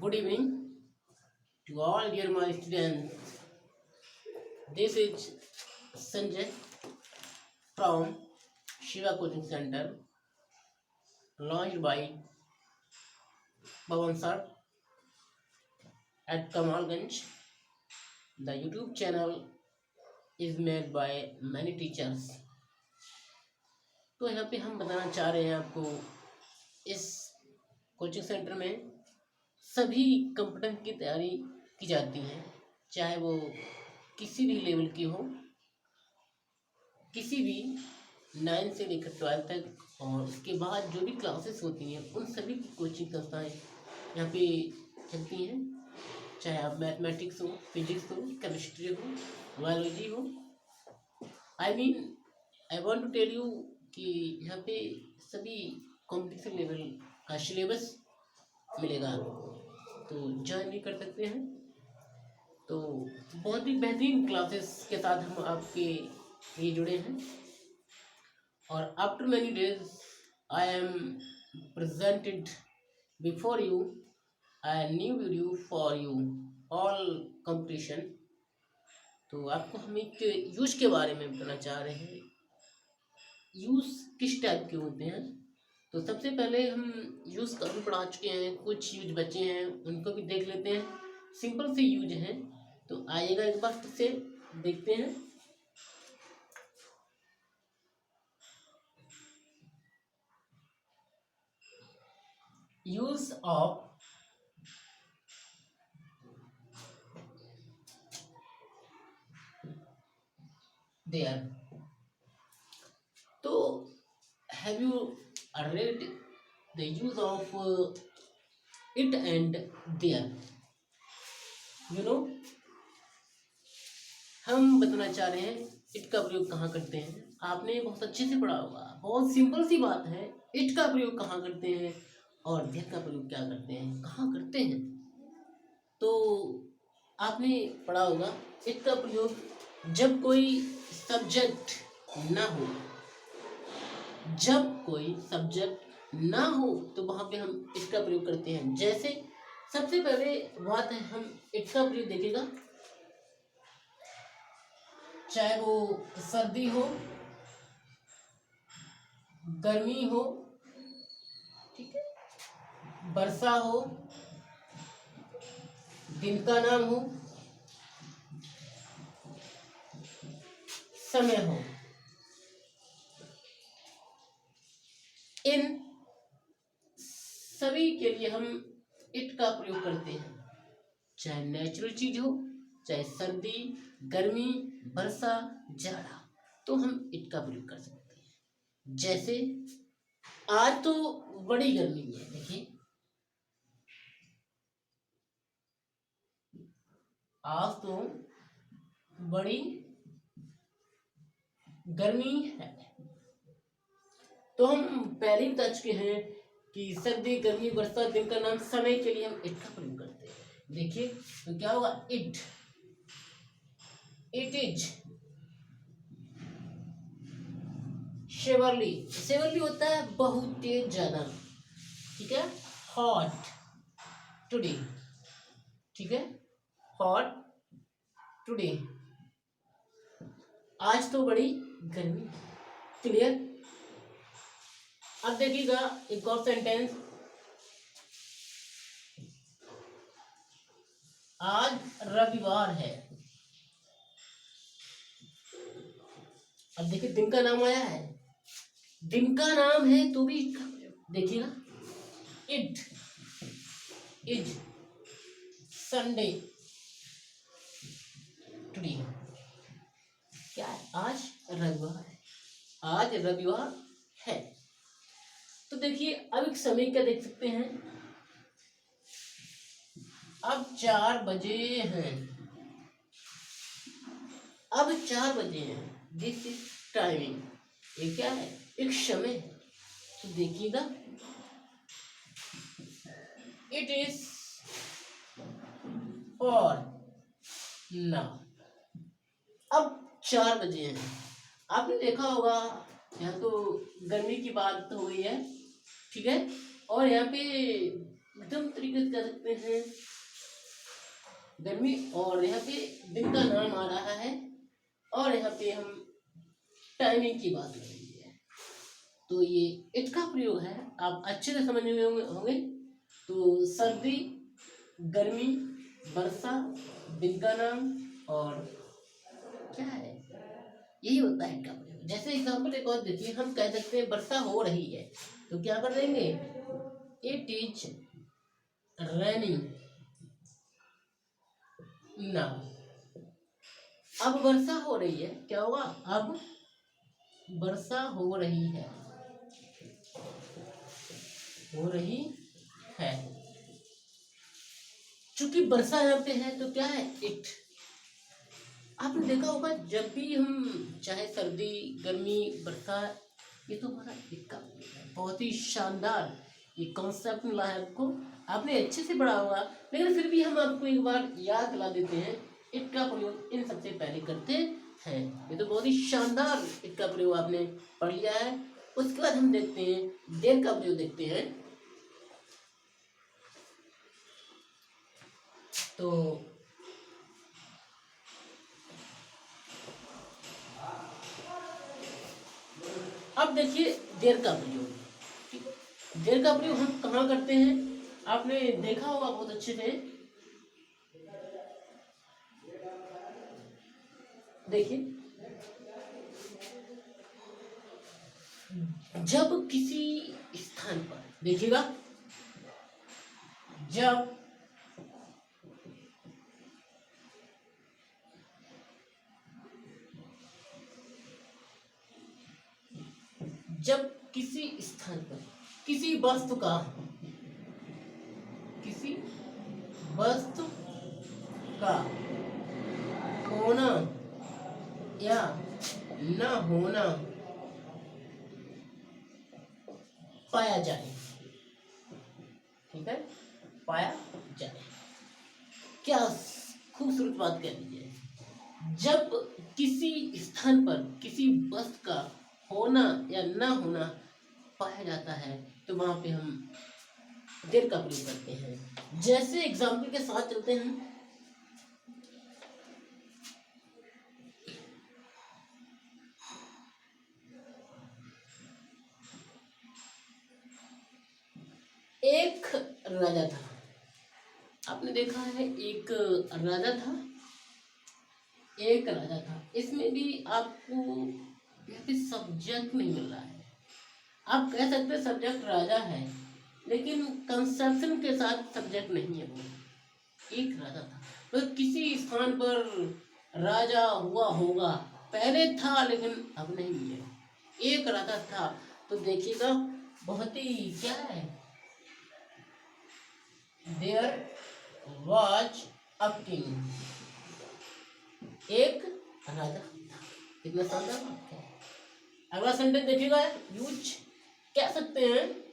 Good evening to all dear my students. This is Sanjay from Shiva Coaching Center, launched by Pawan Sir at Kamalganj. The YouTube channel is made by many teachers. तो यहाँ पे हम बताना चाह रहे हैं आपको, इस कोचिंग सेंटर में सभी कंप्यूटर की तैयारी की जाती है, चाहे वो किसी भी लेवल की हो, किसी भी 9 से लेकर 12 तक, और उसके बाद जो भी क्लासेस होती हैं उन सभी की कोचिंग संस्थाएं यहाँ पे चलती हैं। चाहे आप मैथमेटिक्स हो, फिजिक्स हो, केमिस्ट्री हो, बायोलॉजी हो, I want to tell you कि यहाँ पे सभी कॉम्पिटिशन लेवल का सिलेबस मिलेगा आपको, तो ज्वाइन भी कर सकते हैं। तो बहुत ही बेहतरीन क्लासेस के साथ हम आपके लिए जुड़े हैं, और after many days I am presented before you a new video for you all competition। तो आपको हम एक यूज के बारे में बताना चाह रहे हैं। यूज किस टाइप के होते हैं, तो सबसे पहले हम यूज काफ़ी पढ़ा चुके हैं, कुछ यूज बचे हैं उनको भी देख लेते हैं। सिंपल से यूज हैं, तो आइएगा एक बार फिर से देखते हैं। Use of their. तो have you read the use of it and there? you know, हम बताना चाह रहे हैं इट का प्रयोग कहाँ करते हैं। आपने बहुत अच्छे से पढ़ा होगा, बहुत सिंपल सी बात है। इट का प्रयोग कहाँ करते हैं और देयर का प्रयोग क्या करते हैं, कहाँ करते हैं। तो आपने पढ़ा होगा इट का प्रयोग जब कोई सब्जेक्ट ना हो, जब कोई सब्जेक्ट ना हो तो वहां पे हम इट का प्रयोग करते हैं। जैसे सबसे पहले बात है, हम इट का प्रयोग देखिएगा, चाहे वो सर्दी हो, गर्मी हो, ठीक है, वर्षा हो, दिन का नाम हो, समय हो, इन सभी के लिए हम इट का प्रयोग करते हैं। चाहे नेचुरल चीज हो, चाहे सर्दी, गर्मी, वर्षा, जाड़ा, तो हम इट का प्रयोग कर सकते हैं। जैसे आज तो बड़ी गर्मी है, देखिए आज तो बड़ी गर्मी है। तो हम पहले ही बता चुके हैं कि सर्दी, गर्मी, वर्षा, दिन का नाम, समय के लिए हम इट का प्रयोग करते हैं। देखिए तो क्या होगा, इट इज शेवरली। शेवरली होता है बहुत तेज, ज्यादा, ठीक है। हॉट टुडे, ठीक है, हॉट टुडे, आज तो बड़ी गर्मी। क्लियर। अब देखिएगा एक और सेंटेंस, आज रविवार है। अब देखिए दिन का नाम आया है, दिन का नाम है तो भी देखिएगा, इट इज संडे टुडे। क्या है, आज रविवार है, आज रविवार है। तो देखिए अब एक समय क्या देख सकते हैं, अब 4 बजे हैं, अब 4 बजे हैं, दिस इज टाइमिंग। ये क्या है, एक समय है। तो देखिएगा इट इज फॉर नाउ। अब 4 बजे हैं, आपने देखा होगा यहाँ तो गर्मी की बात हो गई है, ठीक है, और यहाँ पे एकदम तरीके से कह सकते हैं गर्मी, और यहाँ पे दिन का नाम आ रहा है, और यहाँ पे हम टाइमिंग की बात कर रही है। तो ये इट का प्रयोग है, आप अच्छे से समझ में होंगे। तो सर्दी, गर्मी, वर्षा, दिन का नाम, और क्या है, यही होता है इट का प्रयोग। जैसे एग्जाम्पल एक और देखिए, हम कह सकते हैं वर्षा हो रही है, तो क्या कर देंगे, इट इज रैनिंग नाउ। अब वर्षा हो रही है, क्या होगा, अब वर्षा हो रही है, हो रही है। चूंकि वर्षा यहाँ पे है तो क्या है, इट। आपने देखा होगा जब भी हम चाहे सर्दी, गर्मी, वर्षा, ये तो हमारा इट का है। बहुत ही शानदार ये कॉन्सेप्ट मिला है आपको, आपने अच्छे से पढ़ा होगा, लेकिन फिर भी हम आपको एक बार याद दिला देते हैं। इट का प्रयोग इन सबसे पहले करते हैं। ये तो बहुत ही शानदार इट का प्रयोग आपने पढ़ लिया है। उसके बाद हम देखते हैं देर का प्रयोग देखते हैं। तो अब देखिए देर का प्रयोग। देर का प्रयोग हम कहाँ करते हैं, आपने देखा होगा बहुत अच्छे से। देखिए, जब किसी स्थान पर, देखिएगा, जब किसी स्थान पर किसी वस्तु का, किसी वस्तु का होना या न होना पाया जाए, ठीक है, पाया जाए। क्या खूबसूरत बात कह दीजिए, जब किसी स्थान पर किसी वस्तु का होना या न होना पाया जाता है तो वहां पे हम देर का प्रयोग करते हैं। जैसे एग्जाम्पल के साथ चलते हैं। एक राजा था, आपने देखा है, एक राजा था, एक राजा था। इसमें भी आपको यहाँ पे सब्जेक्ट नहीं मिल रहा है। आप कह सकते हैं सब्जेक्ट राजा है, लेकिन कंसेप्शन के साथ सब्जेक्ट नहीं है वो। एक राजा था, तो किसी स्थान पर राजा हुआ होगा, पहले था लेकिन अब नहीं है। एक राजा था, तो देखिएगा बहुत ही क्या है, देयर वाज अ किंग, एक राजा था। कितना शानदार बात है। अगला सेंटेंस देखिएगा, यूज कह सकते हैं